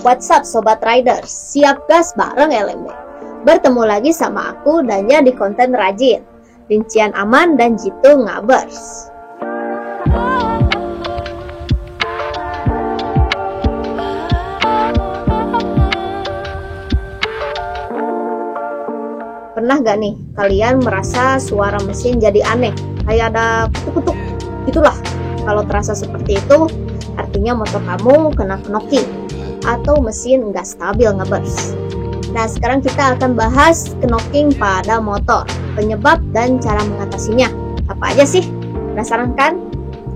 What's up Sobat Riders, siap gas bareng LMB. Bertemu lagi sama aku Danya di konten rajin, rincian aman dan jitu ngabers. Pernah gak nih kalian merasa suara mesin jadi aneh, kayak ada kutuk-kutuk gitulah? Kalau terasa seperti itu, artinya motor kamu kena knocking atau mesin nggak stabil ngebers. Nah, sekarang kita akan bahas knocking pada motor, penyebab dan cara mengatasinya. Apa aja sih? Penasaran kan?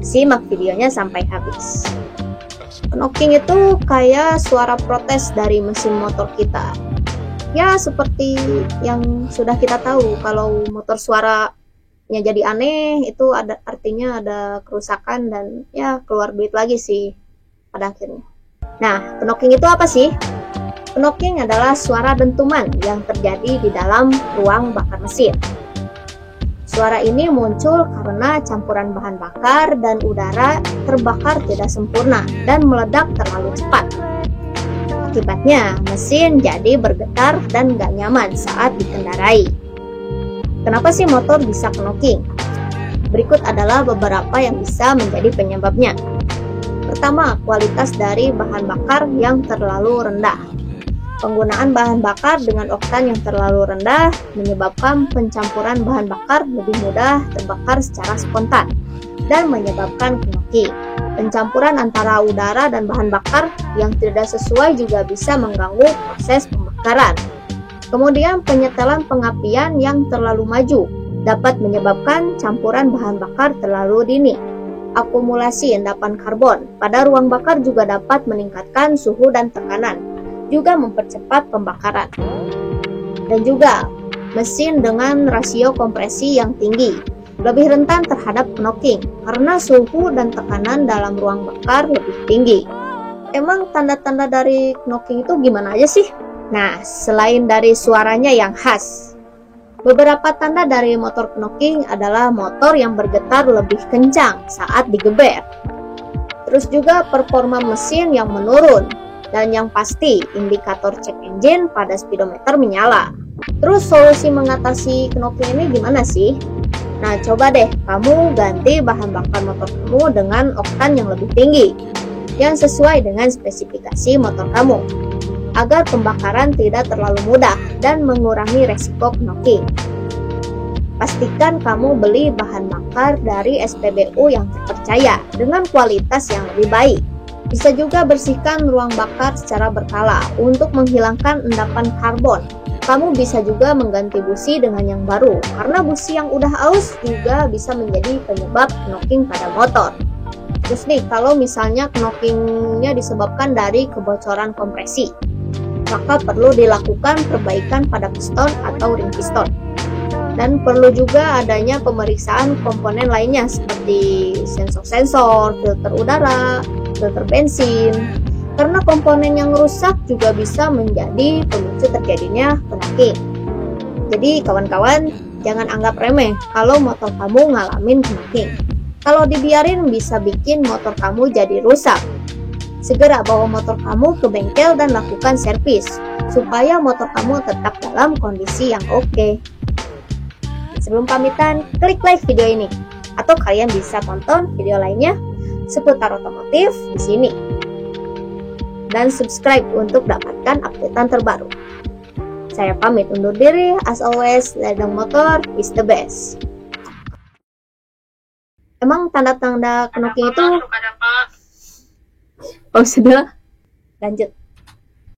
Simak videonya sampai habis. Knocking itu kayak suara protes dari mesin motor kita. Ya, seperti yang sudah kita tahu, kalau motor suaranya jadi aneh, itu artinya ada kerusakan dan ya keluar duit lagi sih pada akhirnya. Nah, knocking itu apa sih? Knocking adalah suara dentuman yang terjadi di dalam ruang bakar mesin. Suara ini muncul karena campuran bahan bakar dan udara terbakar tidak sempurna dan meledak terlalu cepat. Akibatnya, mesin jadi bergetar dan gak nyaman saat dikendarai. Kenapa sih motor bisa knocking? Berikut adalah beberapa yang bisa menjadi penyebabnya. Pertama, kualitas dari bahan bakar yang terlalu rendah. Penggunaan bahan bakar dengan oktan yang terlalu rendah menyebabkan pencampuran bahan bakar lebih mudah terbakar secara spontan dan menyebabkan knocking. Pencampuran antara udara dan bahan bakar yang tidak sesuai juga bisa mengganggu proses pembakaran. Kemudian, penyetelan pengapian yang terlalu maju dapat menyebabkan campuran bahan bakar terlalu dini. Akumulasi endapan karbon pada ruang bakar juga dapat meningkatkan suhu dan tekanan, juga mempercepat pembakaran. Dan juga, mesin dengan rasio kompresi yang tinggi lebih rentan terhadap knocking karena suhu dan tekanan dalam ruang bakar lebih tinggi. Emang tanda-tanda dari knocking itu gimana aja sih? Nah, selain dari suaranya yang khas, beberapa tanda dari motor knocking adalah motor yang bergetar lebih kencang saat digeber. Terus juga performa mesin yang menurun, dan yang pasti indikator cek engine pada speedometer menyala. Terus solusi mengatasi knocking ini gimana sih? Nah, coba deh kamu ganti bahan bakar motor kamu dengan oktan yang lebih tinggi, yang sesuai dengan spesifikasi motor kamu, agar pembakaran tidak terlalu mudah dan mengurangi resiko knocking. Pastikan kamu beli bahan bakar dari SPBU yang terpercaya dengan kualitas yang lebih baik. Bisa juga bersihkan ruang bakar secara berkala untuk menghilangkan endapan karbon. Kamu bisa juga mengganti busi dengan yang baru, karena busi yang udah aus juga bisa menjadi penyebab knocking pada motor. Terus nih, kalau misalnya knockingnya disebabkan dari kebocoran kompresi, maka perlu dilakukan perbaikan pada piston atau ring piston. Dan perlu juga adanya pemeriksaan komponen lainnya seperti sensor-sensor, filter udara, filter bensin, karena komponen yang rusak juga bisa menjadi pemicu terjadinya knocking. Jadi kawan-kawan, jangan anggap remeh kalau motor kamu ngalamin knocking. Kalau dibiarin bisa bikin motor kamu jadi rusak. Segera bawa motor kamu ke bengkel dan lakukan servis, supaya motor kamu tetap dalam kondisi yang oke. Sebelum pamitan, klik like video ini, atau kalian bisa tonton video lainnya seputar otomotif di sini. Dan subscribe untuk dapatkan updatean terbaru. Saya pamit undur diri, as always, ladang motor is the best. Emang tanda-tanda knocking itu? Oh, sudah. Lanjut.